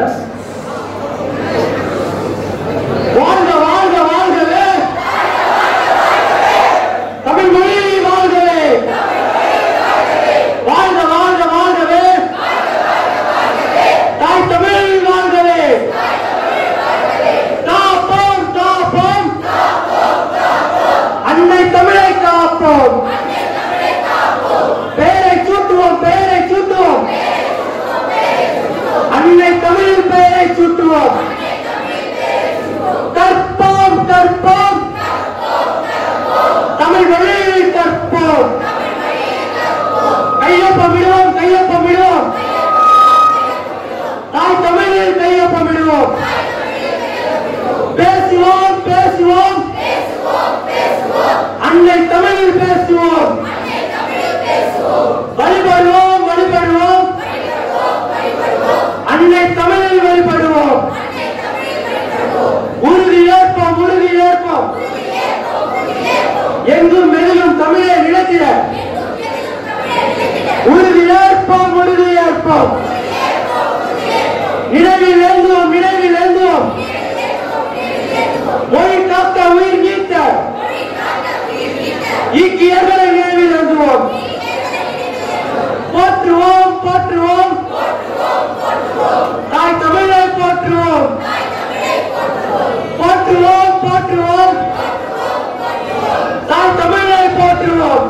வாழ்க வாழ்க வாழ்கவே, தமிழ் மொழி வாழ்கவே, வாழ்க வாழ்க வாழ்கவே, தாய் தமிழ் வாழ்கவே, காப்போம் காப்போம் அன்னை தமிழை காப்போம், பெயரை சூட்டுவோம் பெயரை சூட்டுவோம், அன்னை தமிழ் பெயரை சூட்டுவோம், கற்போம் கற்போம் தமிழ் மொழியை கற்போம், கையொப்பமிடுவோம் கையொப்பமிடுவோம், தாய் தமிழில் கையொப்பமிடுவோம், பேசுவோம் பேசுவோம் அன்னை தமிழில் பேசுவோம், வழிபடுவோம் வழிபடுவோம் அன்னை தமிழில் வழிபடுவோம், உறுதி ஏற்போம் உறுதி ஏற்போம், எங்கும் மெதிலும் தமிழை நிலைத்திட உறுதி ஏற்போம் உறுதி ஏற்போம், நினைவில் ஏந்துவோம் நினைவில் ஏந்துவோம், மொழி காக்க உயிர் நீத்த ஈக்கியர்களை நினைவில் ஏந்துவோம், போற்றுவோம் போற்றுவோம் தாய் தமிழை போற்றுவோம், போற்றுவோம் போற்றுவோம் தாய் தமிழை போற்றுவோம்.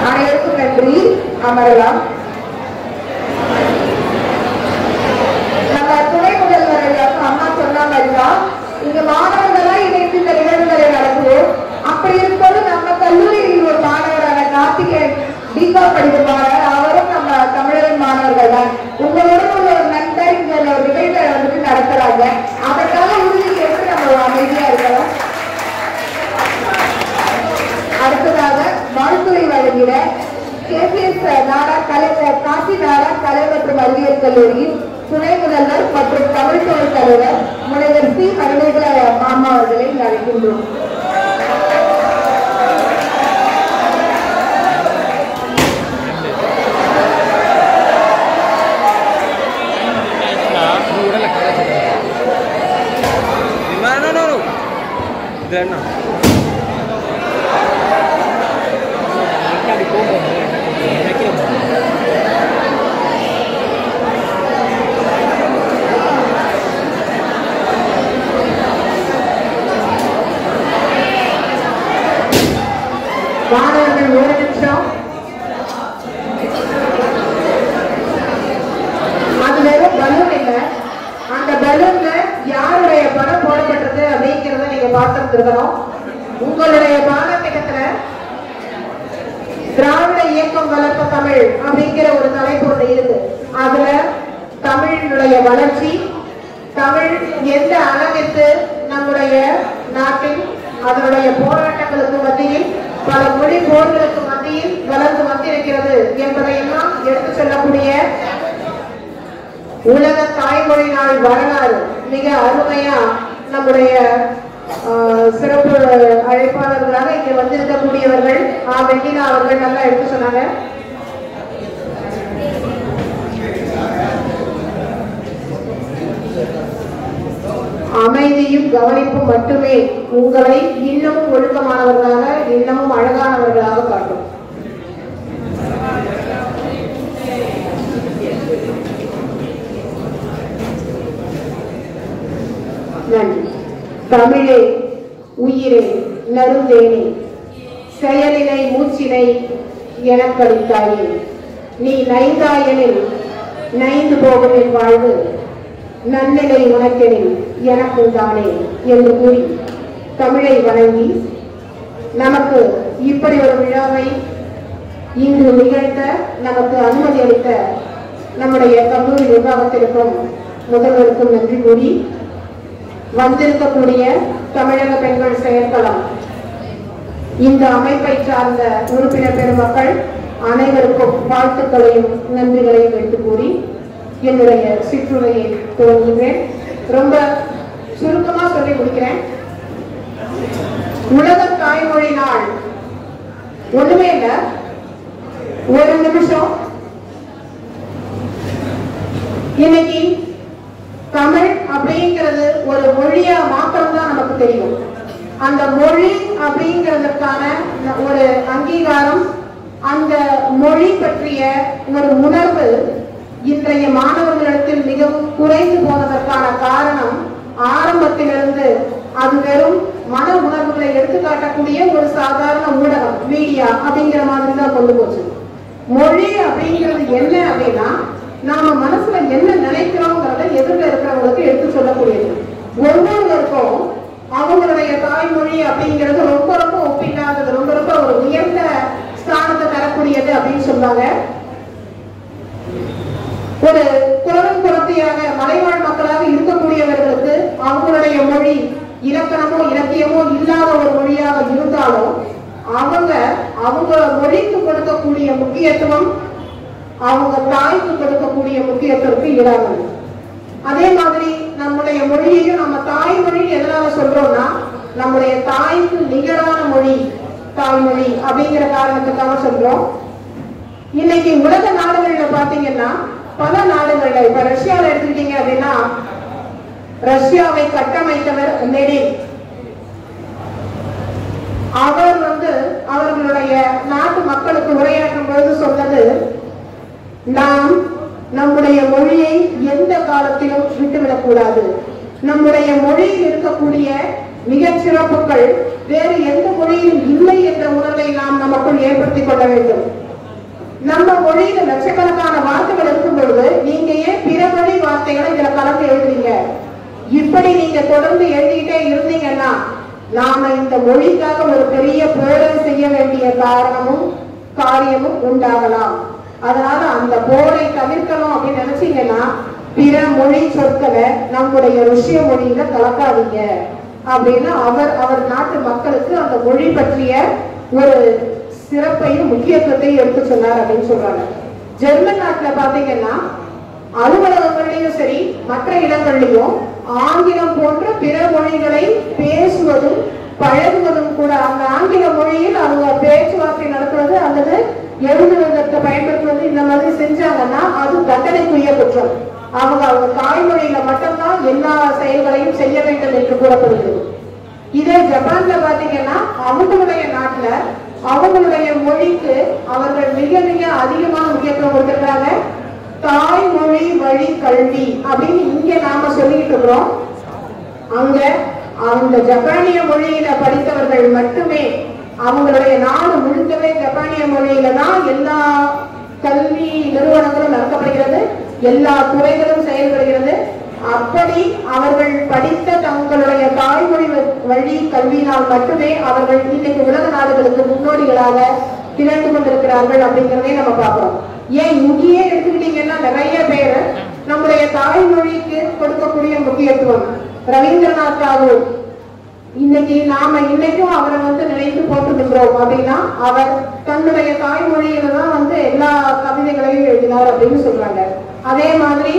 அனைவருக்கும் நன்றி. அமரலாம். நம்ம துணை முதல்வர் ஐயா அம்மா சொன்ன மாதிரிதான் இங்க மாணவர்களா இணைந்து இந்த நிகழ்வுகளை நடத்துவோம். அப்படி இருக்கும்போது நம்ம கல்லூரியில் ஒரு மாணவரான கார்த்திகேயன் டிகா படிக்குமாறு அவரும் நம்ம தமிழக மாணவர்கள் தான். உங்களோட உள்ள ஒரு நண்பர் இங்க ஒரு நிகழ்வை வந்துட்டு நடத்துறாங்க. அதற்காக உறுதி கேட்டு நம்ம அமைதியா இருக்கிறோம். அடுத்ததாக வாழ்த்துறை வழங்கிட கேபிஎஸ் நாடா கலை காசி நாடா கலை மற்றும் அறிவியல் கல்லூரியின் துணை முதல்வர் மற்றும் தமிழ்துறை தலைவர் முனைவர் சி கருணேகல மாமா அவர்களை அழைக்கின்றோம். மாணவர்கள் ஒரு நிமிஷம். அது வெறும் பலூன் இல்லை. அந்த பலூன்ல யாருடைய படம் போடப்பட்டது அப்படிங்கிறத நீங்க பார்த்துருக்கணும். உங்களுடைய பாடத்திட்டத்துல திராவிட இயக்கம் வளர்த்த தமிழ் அப்படிங்கிற ஒரு தலைப்பு ஒன்று இருக்கு. அதுல தமிழினுடைய வளர்ச்சி, தமிழ் எந்த அளவிற்கு நம்முடைய நாட்டில் அதனுடைய போராட்டங்களுக்கு மத்தியில் பல மொழி போர்களுக்கு மத்தியில் வளர்ந்து வந்திருக்கிறது என்பதையெல்லாம் எடுத்து சொல்லக்கூடிய உலக தாய்மொழி நாள் வரலாறு மிக அருமையா நம்முடைய சிறப்பு அழைப்பாளர்களாக இங்க வந்திருக்கக்கூடியவர்கள் வெண்ணிலா அவர்கள் நல்லா எடுத்து சொன்னாங்க. அமைதியும் கவனிப்பும் மட்டுமே உங்களை இன்னமும் ஒழுக்கமானவர்களாக, இன்னமும் அழகானவர்களாக காட்டும். நன்றி. தமிழே உயிரே நறுந்தேனே செயலினை மூச்சினை எனக்களித்தாயே, நீ நைந்தாயனில் நைந்து போகும் என் வாழ்வு நன்னிலை உனக்கெனில் எனக்கும் தானே என்று கூறி தமிழை வணங்கி நமக்கு இப்படி ஒரு விழாவை இன்று நிகழ்த்த நமக்கு அனுமதி அளித்த நம்முடைய கல்லூரி நிர்வாகத்திற்கும் முதல்வருக்கும் நன்றி கூறி, வந்திருக்கக்கூடிய தமிழக பெண்கள் செயற்களம் இந்த அமைப்பை சார்ந்த உறுப்பினர் பெருமக்கள் அனைவருக்கும் வாழ்த்துக்களையும் நன்றிகளையும் எடுத்து கூறி என்னுடைய சிற்றுரையை துவங்குகிறேன். ரொம்ப சுருக்கமா சொல்லி முடிக்கிறேன். உலக தாய்மொழி நாள் ஒண்ணுமே இல்ல, ஒரு நிமிஷம். இன்னைக்கு தமிழ் அப்படிங்கிறது ஒரு மொழியா மாத்திரம் தான் நமக்கு தெரியும். அந்த மொழி அப்படிங்கிறதுக்கான ஒரு அங்கீகாரம், அந்த மொழி பற்றிய ஒரு உணர்வு இன்றைய மாணவர்களிடத்தில் மிகவும் குறைந்து போனதற்கான காரணம், ஆரம்பத்திலிருந்து அது வெறும் மன உணர்வுகளை எடுத்துக்காட்டக்கூடிய ஒரு சாதாரண ஊடகம், மீடியா அப்படிங்கிற மாதிரி தான் கொண்டு போச்சு. மொழி அப்படிங்கிறது என்ன அப்படின்னா, நாம மனசுல என்ன நினைக்கிறோங்கிறத எதிர்ல இருக்கிறவங்களுக்கு எடுத்து சொல்லக்கூடியது. ஒவ்வொருவருக்கும் அவங்களுடைய தாய்மொழி அப்படிங்கிறது ரொம்ப ரொம்ப ஒப்பில்லாதது, ரொம்ப ரொம்ப ஒரு உயர்ந்த ஸ்தானத்தை தரக்கூடியது அப்படின்னு சொன்னாங்க. ஒரு குரவன் குரத்தியாக மலைவாழ் மக்களாக இருக்கக்கூடியவர்களுக்கு அவங்களுடைய மொழி இலக்கணமோ இலக்கியமோ இல்லாத ஒரு மொழியாக இருந்தாலும் அவங்க மொழிக்கு கொடுக்கக்கூடிய முக்கியத்துவம் அவங்க தாய்க்கு கொடுக்கக்கூடிய முக்கியத்துவத்துக்கு ஈடாகும். அதே மாதிரி நம்முடைய மொழியையும் நம்ம தாய்மொழி எதனால சொல்றோம்னா, நம்முடைய தாய்க்கு நிகரான மொழி தாய்மொழி அப்படிங்கிற காரணத்துக்காக சொல்றோம். இன்னைக்கு உலக நாடுகள்ல பாத்தீங்கன்னா, பல நாடுகள்ல, இப்ப ரஷ்யாவை எடுத்துக்கிட்டீங்க அப்படின்னா, ரஷ்யாவை கட்டமைத்தவர் லெனின். அவர் அவர்களுடைய நாட்டு மக்களுக்கு உரையாற்றும் பொழுது சொன்னது, நாம் நம்முடைய மொழியை எந்த காலத்திலும் விட்டுவிடக் கூடாது. நம்முடைய மொழியில் இருக்கக்கூடிய மிகச் சிறப்புகள் வேறு எந்த மொழியிலும் இல்லை என்ற உணர்வை நாம் நமக்குள் ஏற்படுத்திக் கொள்ள வேண்டும். நம்ம மொழியில லட்சக்கணக்கான வார்த்தைகள் இருக்கும் பொழுது நீங்க ஏன் பிற மொழி வார்த்தைகளை இதுல கலந்து எழுதுறீங்க? இப்படி நீங்க தொடர்ந்து எழுதிக்கிட்டே இருந்தீங்கன்னா நாம இந்த மொழிக்காக ஒரு பெரிய போரை செய்ய வேண்டிய காரியமும் உண்டாகலாம். அதனால அந்த போரை தவிர்க்கணும் அப்படின்னு நினைச்சீங்கன்னா பிற மொழி சொற்களை நம்முடைய ருஷ்ய மொழியில கலக்காதீங்க அப்படின்னு அவர் நாட்டு மக்களுக்கு அந்த மொழி பற்றிய ஒரு சிறப்பையும் முக்கியத்துவத்தையும் எடுத்து சொன்னார் அப்படின்னு சொல்றாங்க. ஜெர்மன் நாட்டுல பாத்தீங்கன்னா அலுவலகங்கள்லயும் சரி மற்ற இடங்கள்லயும் ஆங்கிலம் போன்ற பிற மொழிகளை பேசுவதும் பழகுவதும் கூட, அந்த ஆங்கில மொழியில் அவங்க பேச்சுவார்த்தை நடத்துவது அல்லது எழுதுவதற்கு பயன்படுத்துவது இந்த மாதிரி செஞ்சாங்கன்னா அது தண்டனைக்குரிய குற்றம். அவங்க தாய்மொழியில மட்டும்தான் எல்லா செயல்களையும் செய்ய வேண்டும் என்று கூறப்படுகிறது. இதே ஜப்பான்ல பாத்தீங்கன்னா அவங்களுடைய நாட்டுல அவங்களுடைய மொழிக்கு அவர்கள் மிக மிக அதிகமான முக்கியத்துவம் கொடுத்திருக்காங்க. தாய்மொழி வழி கல்வி அப்படின்னு இங்க நாம சொல்லிட்டு இருக்கிறோம். அங்க அந்த ஜப்பானிய மொழியில படித்தவர்கள் மட்டுமே, அவங்களுடைய நாடு முழுக்கவே ஜப்பானிய மொழியில தான் எல்லா கல்வி நிறுவனங்களும் நடத்தப்படுகிறது, எல்லா துறைகளும் செயல்படுகிறது. அப்படி அவர்கள் படித்த தங்களுடைய தாய்மொழி வழி கல்வியினால் மட்டுமே அவர்கள் இன்னைக்கு உலக நாடுகளுக்கு முன்னோடிகளாக திரண்டு கொண்டிருக்கிறார்கள் அப்படிங்கிறதே நம்ம பார்க்கிறோம். ஏன் இங்கேயே எடுத்துக்கிட்டீங்கன்னா நிறைய பேர் நம்முடைய தாய்மொழிக்கு கொடுக்கக்கூடிய முக்கியத்துவம். ரவீந்திரநாத் தாகூர், இன்னைக்கு நாம இன்னைக்கும் அவரை நினைத்து போட்டுக்கின்றோம் அப்படின்னா அவர் தன்னுடைய தாய்மொழியில தான் எல்லா கவிதைகளையும் எழுதினார் அப்படின்னு சொல்றாங்க. அதே மாதிரி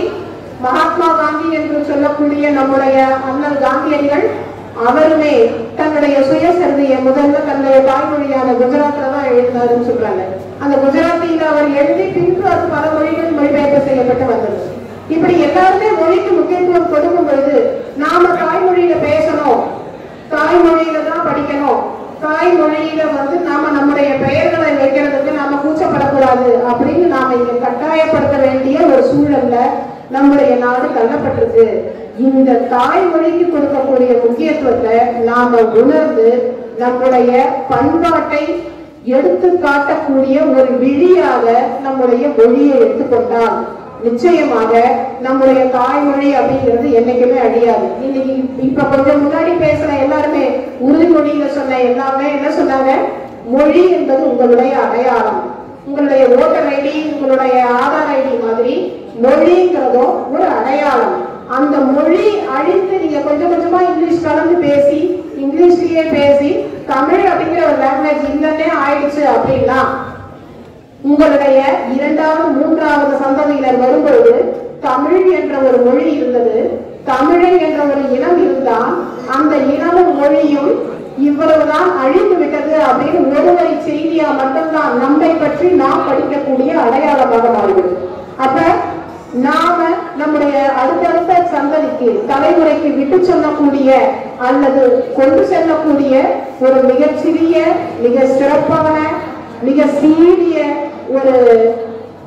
மகாத்மா காந்தி என்று சொல்லக்கூடிய நம்முடைய அண்ணல் காந்தியடிகள் அவருமே தன்னுடைய சுயசரிதையை முதல்ல தன்னுடைய தாய்மொழியான குஜராத்ல தான் எழுதினாருன்னு சொல்றாங்க. அந்த குஜராத்தில அவர் எழுதி பின்பு அது பல மொழிகள் மொழிபெயர்ப்பு செய்யப்பட்டு வந்தது. இப்படி எல்லாருமே மொழிக்கு முக்கியத்துவம் கொடுக்கும் பொழுது நாம தாய்மொழியில பேசணும், தாய்மொழியில தான் படிக்கணும், தாய்மொழியில நாம நம்முடைய பெயர்களை வைக்கிறதுக்கு நாம கூச்சப்படக்கூடாது அப்படின்னு நாம இங்க கட்டாயப்படுத்த வேண்டிய ஒரு சூழல்ல நம்முடைய நாடு தள்ளப்பட்டிருக்கு. இந்த தாய்மொழிக்கு கொடுக்கக்கூடிய முக்கியத்துவத்தை நாம உணர்ந்து நம்முடைய பண்பாட்டை எடுத்து காட்டக்கூடிய ஒரு விழியாக நம்முடைய மொழியை எடுத்துக்கொண்டால் நிச்சயமாக நம்முடைய தாய்மொழி அப்படிங்கிறது என்னைக்குமே அழியாது. இன்னைக்கு இப்ப கொஞ்சம் முன்னாடி பேசுற எல்லாருமே உறுதிமொழியில சொன்ன எல்லாமே என்ன சொன்னாங்க? மொழி என்பது உங்களுடைய அடையாளம், உங்களுடைய ஓட்டர் ஐடி, உங்களுடைய ஆதார் ஐடி மாதிரி மொழிங்கிறதும் ஒரு அடையாளம். அந்த மொழி அழிந்து நீங்க கொஞ்சம் கொஞ்சமா இங்கிலீஷ் கலந்து பேசி இங்கிலீஷ்லயே பேசி தமிழ் அப்படிங்கிற ஒரு லாங்குவேஜ் இல்லைன்னே ஆயிடுச்சு அப்படின்னா உங்களுடைய இரண்டாவது மூன்றாவது சந்ததியினர் வரும்போது தமிழ் என்ற ஒரு மொழி இருந்தது, தமிழன் என்ற ஒரு இனம் இருந்தால் அந்த இனமும் மொழியும் இவ்வளவுதான் அழிந்து விட்டது அப்படின்னு ஒருவரை செய்தியா மட்டும்தான் நம்மை பற்றி நாம் படிக்கக்கூடிய அடையாளமாக மாறுகிறது. அப்ப நாம நம்முடைய அடுத்தடுத்த சந்ததிக்கு தலைமுறைக்கு விட்டு சொல்லக்கூடிய அல்லது கொண்டு செல்லக்கூடிய ஒரு மிகச்சிறிய மிக சிறப்பான மிக சீரிய ஒரு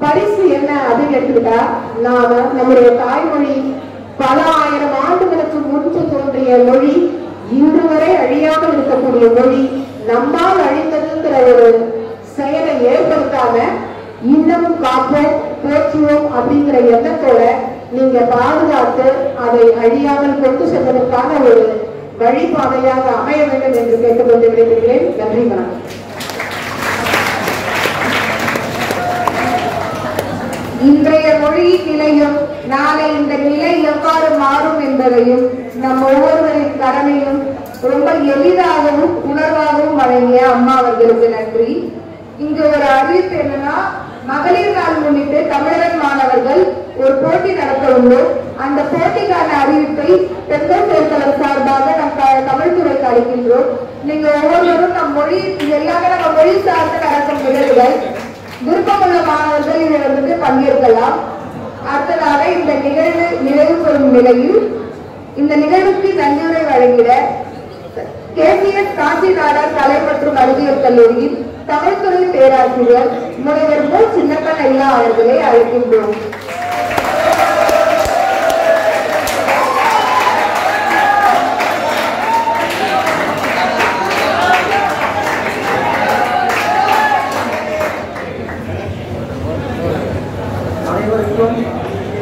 பரிசு என்ன அப்படின்னு எடுத்துக்கிட்டா நாம நம்முடைய தாய்மொழி பல ஆயிரம் ஆண்டுகளுக்கு முன்பு தோன்றிய மொழி, இன்று வரை அழியாமல் இருக்கக்கூடிய மொழி, நம்மால் அழிந்ததுங்கிற ஒரு செயலை ஏற்படுத்தாம இன்னமும் காப்போம் போற்றுவோம் அப்படிங்கிற எண்ணத்தோட நீங்க பாதுகாத்து அதை அழியாமல் கொண்டு செல்வதற்கான ஒரு வழிபாதையாக அமைய வேண்டும் என்று கேட்டுக்கொண்டு விடைபெறுகிறேன். நன்றி, வணக்கம். இன்றைய மொழியின் நிலையும் நாளை இந்த நிலை எவ்வாறு மாறும் என்பதையும் நம் ஒவ்வொருவரின் கடமையும் ரொம்ப எளிதாகவும் உணர்வாகவும் வழங்கிய அம்மா அவர்களுக்கு நன்றி. இங்கு ஒரு அறிவிப்பு என்னன்னா, மகளிர் நாள் முன்னிட்டு தமிழக மாணவர்கள் ஒரு போட்டி நடத்த உள்ளோம். அந்த போட்டிக்கான அறிவிப்பை பெண்கள் செயற்கலம் சார்பாக நம் தமிழ்துறைக்கு அளிக்கின்றோம். நீங்க ஒவ்வொருவரும் நம் மொழி எல்லாமே நம்ம மொழி சார்ந்து நடக்கும் நிகழ்வுகள், விருப்பமுள்ள மாணவர்கள் இதை வந்துட்டு பங்கேற்கலாம். அடுத்ததாக இந்த நிகழ்வு நிறைவு பெறும் நிலையில் இந்த நிகழ்வுக்கு நன்றியுரை வழங்கிட KCS காசிநாடர் கலை மற்றும் அறிவியல் கல்லூரியின் தமிழ்துறை பேராசிரியர் முனைவர் மு. சின்னப்பன் ஐயா அவர்களை அழைக்கின்றோம். அனைவருக்கும்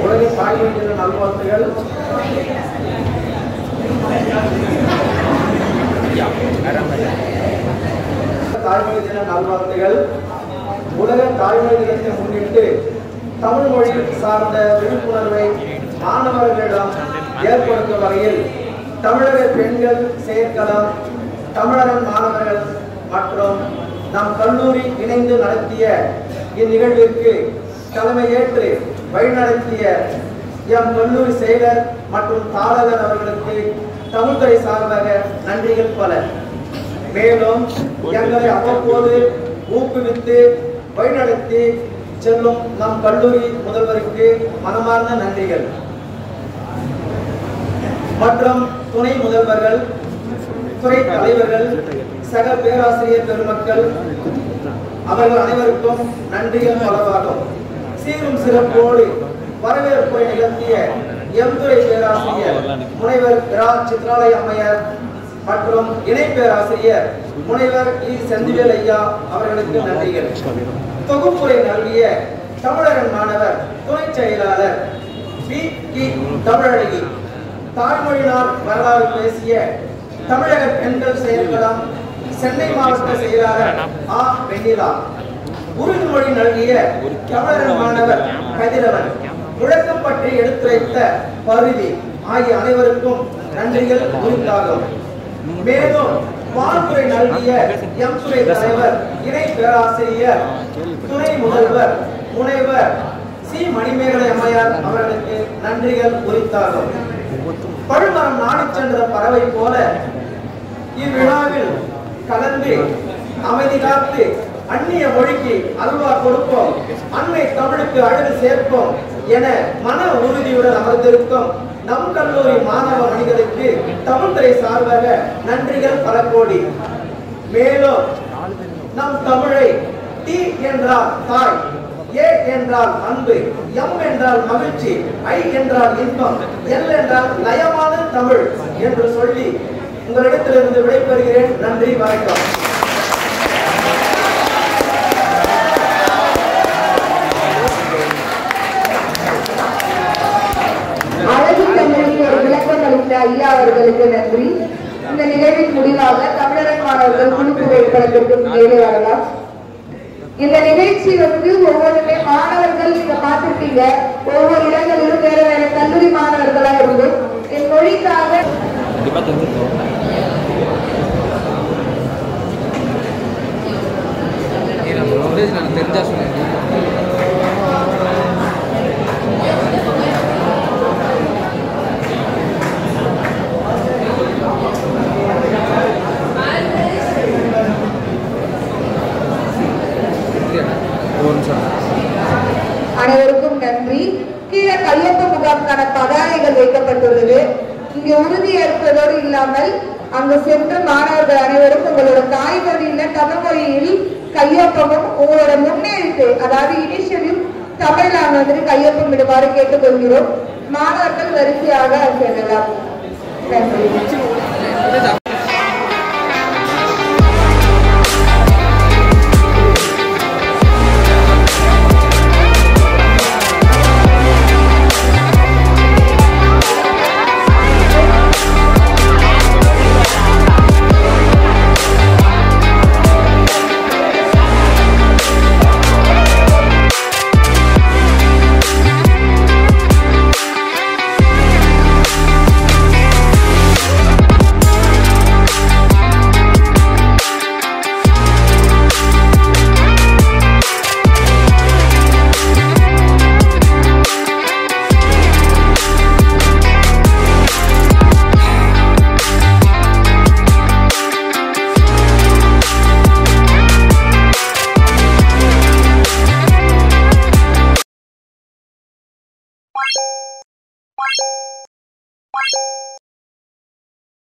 உலக தாய்மொழி தின நல்வாழ்த்துகள். தாய்மொழி தின நல்வாழ்த்துகள். உலக தாய்மொழி தினத்தை முன்னிட்டு தமிழ் மொழி சார்ந்த விழிப்புணர்வை மாணவர்களிடம் ஏற்படுத்தும் வகையில் தமிழக பெண்கள் செயற்களம், தமிழக மாணவர்கள் மற்றும் நம் கல்லூரி இணைந்து நடத்திய இந்நிகழ்விற்கு தலைமையேற்று வழிநடத்திய எம் கல்லூரி செயலர் மற்றும் தாளர் அவர்களுக்கு தமிழ்துறை சார்பாக நன்றிகள் பல. மேலும் எங்களை அவ்வப்போது ஊக்குவித்து வழிநடத்தி செல்லும் நம் கல்லூரி முதல்வருக்கு மனமார்ந்த நன்றிகள் மற்றும் துணை முதல்வர்கள், துறை தலைவர்கள், சக பேராசிரியர் பெருமக்கள் அவர்கள் அனைவருக்கும் நன்றிகள் பலவாகும். சீரும் சிறப்போடு வரவேற்பை நிகழ்த்திய எம் துறை பேராசிரியர் முனைவர் இரா. சித்ராலய அம்மையார் மற்றும் இணை பேராசிரியர் முனைவர் இ. செந்திவேல் ஐயா அவர்களுக்கு நன்றிகள். தொகுப்புரை நல்கிய தமிழக மாணவர் துணை செயலாளர் பி. தமிழழகி, தாய்மொழி நாள் வரலாறு பேசிய தமிழக பெண்கள் செயற்களம் சென்னை மாவட்ட செயலாளர் ஆ. வெண்ணிலா, உறுதிமொழி நல்கிய தமிழக மாணவர் கதிரவன், முழக்கம் பற்றி எடுத்துரைத்த பருதி ஆகிய அனைவருக்கும் நன்றிகள் உரித்தாகும். மேலும் வாழ்த்துறை நல்கிய எம் துறை தலைவர், இணை பேராசிரியர், துணை முதல்வர் முனைவர் சி. மணிமேகலை அம்மையார் அவர்களுக்கு நன்றிகள் உரித்தாகும். பழுமரம் நாடி சென்ற பறவை போல இவ்விழாவில் கலந்து அமைதி காத்து அந்நிய மொழிக்கு அல்வா கொடுப்போம், அன்னை தமிழுக்கு அழகு சேர்ப்போம் என மன உறுதியுடன் அமர்ந்திருக்கும் நம் கல்லூரி மாணவ மணிகளுக்கு தமிழ்துறை சார்பாக நன்றிகள் பல கோடி. மேலும் நம் தமிழை டி என்றால் தாய், ஏ என்றால் அன்பு, எம் என்றால் மகிழ்ச்சி, ஐ என்றால் இன்பம், எல் என்றால் நயமான தமிழ் என்று சொல்லி உங்களிடத்திலிருந்து விடைபெறுகிறேன். நன்றி, வணக்கம். அழகு தமிழில் ஒரு விளக்கம் அளித்த ஐயா அவர்களுக்கு நன்றி. இந்த நிகழ்வின் முடிவாக தமிழக மாணவர்கள் குழுப்புகைப்படத்திற்கு மேலே வரலாம். இந்த நிகழ்ச்சி ஒவ்வொருமே மாணவர்கள் நீங்க பார்த்திருப்பீங்க, ஒவ்வொரு இடங்களிலும் வேற வேற கல்லூரி மாணவர்களா இருந்து என் மொழிக்காக தெரிஞ்சா சொல்லுங்க. அனைவருக்கும் நன்றி. கீழே கையொப்ப முகாமுக்கான பதாகைகள் வைக்கப்பட்டுள்ளது. இங்கு உறுதி ஏற்பதோடு இல்லாமல் அங்கு சென்று மாணவர்கள் அனைவரும் உங்களோட தாய்மொழியில தமிழ் மொழியில் கையொப்பமும் உங்களோட முன்னெழுத்து அதாவது இனிஷியலும் தமிழ்ல கையொப்பம் இடுமாறு கேட்டுக்கொள்கிறோம். மாணவர்கள் வரிசையாக செல்லலாம். நன்றி.